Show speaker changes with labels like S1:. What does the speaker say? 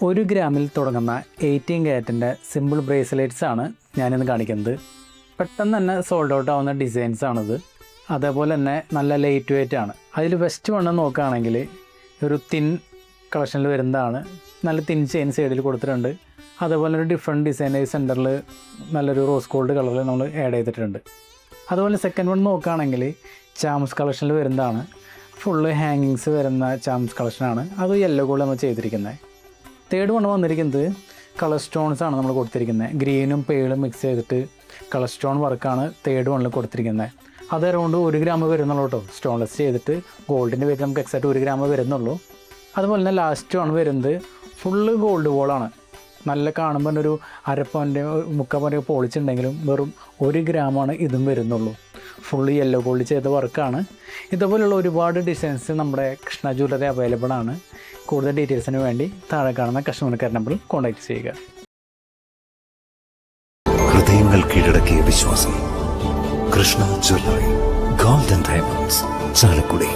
S1: 1 ഗ്രാമിൽ തുടങ്ങുന്ന 18 ക്യാരറ്റിൻ്റെ simple bracelets ആണ് ഞാനിന്ന് കാണിക്കുന്നത്. പെട്ടെന്ന് തന്നെ സോൾഡ് ഔട്ട് ആവുന്ന ഡിസൈൻസ് ആണിത്. അതേപോലെ തന്നെ നല്ല ലൈറ്റ് വെയ്റ്റ് ആണ്. അതിൽ വെസ്റ്റ് വണ്ണം നോക്കുകയാണെങ്കിൽ ഒരു തിൻ കളക്ഷനിൽ വരുന്നതാണ്. നല്ല തിൻ ചെയിൻ സൈഡിൽ കൊടുത്തിട്ടുണ്ട്. അതേപോലെ ഒരു ഡിഫറെൻറ്റ് ഡിസൈൻ സെൻറ്ററിൽ നല്ലൊരു റോസ് ഗോൾഡ് കളറിൽ നമ്മൾ ആഡ് ചെയ്തിട്ടുണ്ട്. അതുപോലെ സെക്കൻഡ് വൺ നോക്കുകയാണെങ്കിൽ ചാംസ് കളക്ഷനിൽ വരുന്നതാണ്. ഫുള്ള് ഹാങ്ങിങ്സ് വരുന്ന ചാംസ് കളക്ഷനാണ്. അത് യെല്ലോ ഗോൾഡ് നമ്മൾ ചെയ്തിരിക്കുന്നത്. തേർഡ് വൺ വന്നിരിക്കുന്നത് കളർ സ്റ്റോൺസ് ആണ് നമ്മൾ കൊടുത്തിരിക്കുന്നത്. ഗ്രീനും പേളും മിക്സ് ചെയ്തിട്ട് കളർ സ്റ്റോൺ വർക്കാണ് തേർഡ് വണ്ണിൽ കൊടുത്തിരിക്കുന്നത്. അത് അറൗണ്ട് 1 ഗ്രാം വരുന്നുള്ളൂ കേട്ടോ. സ്റ്റോൺലെസ് ചെയ്തിട്ട് ഗോൾഡിൻ്റെ പേര് നമുക്ക് എക്സാക്റ്റ് 1 ഗ്രാം വരുന്നുള്ളൂ. അതുപോലെ തന്നെ ലാസ്റ്റ് വൺ വരുന്നത് ഫുള്ള് ഗോൾഡ് ബോളാണ്. നല്ല കാണുമ്പോൾ ഒരു അരപ്പവൻ്റെ 3/4 പവൻ്റെ പോളിച്ചുണ്ടെങ്കിലും വെറും 1 ഗ്രാമാണ് ഇതും വരുന്നുള്ളൂ. ഫുള്ള് യെല്ലോ ഗോൾഡ് ചെയ്ത വർക്കാണ്. ഇതുപോലുള്ള ഒരുപാട് ഡിസൈൻസ് നമ്മുടെ കൃഷ്ണ ജ്വല്ലറി അവൈലബിൾ ആണ്. കൂടുതൽ ഡീറ്റെയിൽസിന് വേണ്ടി താഴെ കാണുന്ന കസ്റ്റമർ കെയർ നമ്പറിൽ കോൺടാക്ട് ചെയ്യുക.
S2: ഹൃദയങ്ങൾ കീഴടക്കിയ വിശ്വാസം. Krishna jewellery, golden diamonds, Chalakudy.